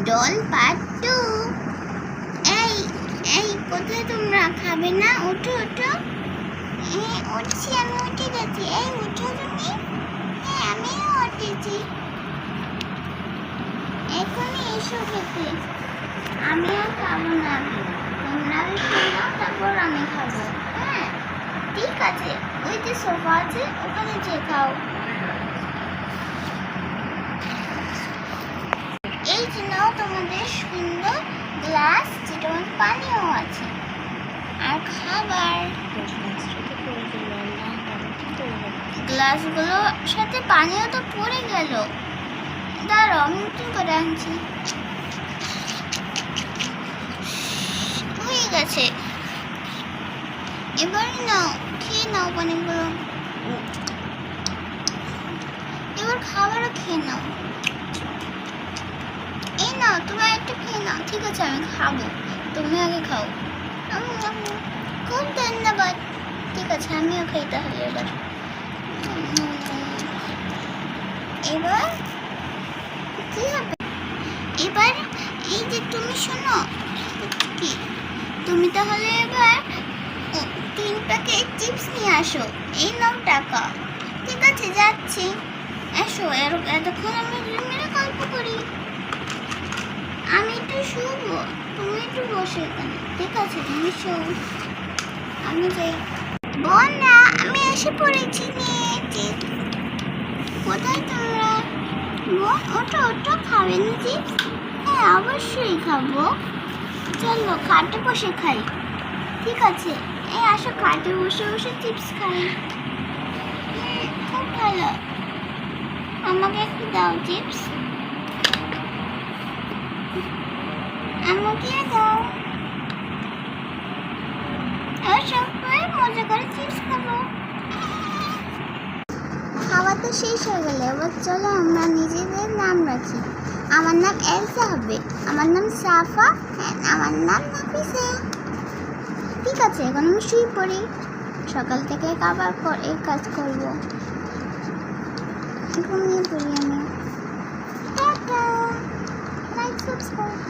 Doll part 2। এই এই কোথায় তোমরা খাবে না? ওঠো ওঠো। উঠছি, আমি উঠে গেছি। এই উঠো তুমি। হ্যাঁ আমিও উঠেছি। এখনই এসো খেতে। আমি আর খাবো না, তোমরা খেয়ে নাও, তারপর আমি খাবো। হ্যাঁ ঠিক আছে, ওই যে সোফা আছে ওখানে যে খাও। এই যে নাও তোমাদের সুন্দর গ্লাস, যেটা পানিও আছে আর খাবার। গ্লাসগুলোর সাথে পানিও তো পড়ে গেল। দাঁড়াও আমি নতুন করে আনছি। হয়ে গেছে, এবার নাও খেয়ে নাও পানিগুলো। এবার খাবারও খেয়ে নাও। এই নাও তুমি একটু খেয়ে নাও। ঠিক আছে আমি খাবো, তুমি আগে খাও। খুব ধন্যবাদ। ঠিক আছে আমিও খাই তাহলে। এবার কি হবে? এবার এই যে তুমি শোনো কি, তুমি তাহলে এবার 3 প্যাকেট চিপস নিয়ে আসো। এই নাও টাকা। ঠিক আছে যাচ্ছি, এসো। এতক্ষণ আমি রুমের গল্প করি। আমি একটু শুবো, তুমি একটু বসে এখানে। ঠিক আছে তুমি শো, আমি যাই। বোনরা আমি এসে পড়েছি নিয়ে। কোথায় তোমরা? বোন ওঠো ওঠো, খাবে না চিপস? হ্যাঁ অবশ্যই খাবো, চলো খাটে বসে খাই। ঠিক আছে এই আসো, খাটে বসে বসে চিপস খাই। খুব ভালো, আমাকে একটু দাও চিপস, আমাকে দাও। আর সবাই মজা করে চিপস খাবো। খাওয়া তো শেষ হয়ে গেল, এবার চলো আমরা নিজেদের নাম রাখি। আমার নাম এলসা হবে, আমার নাম সাফা, আমার নাম নাফিসা। ঠিক আছে এখন আমি শুয়ে পড়ি, সকাল থেকে আবার এই কাজ করবো। ঘুমিয়ে পড়ি আমি। Tata, like subscribe.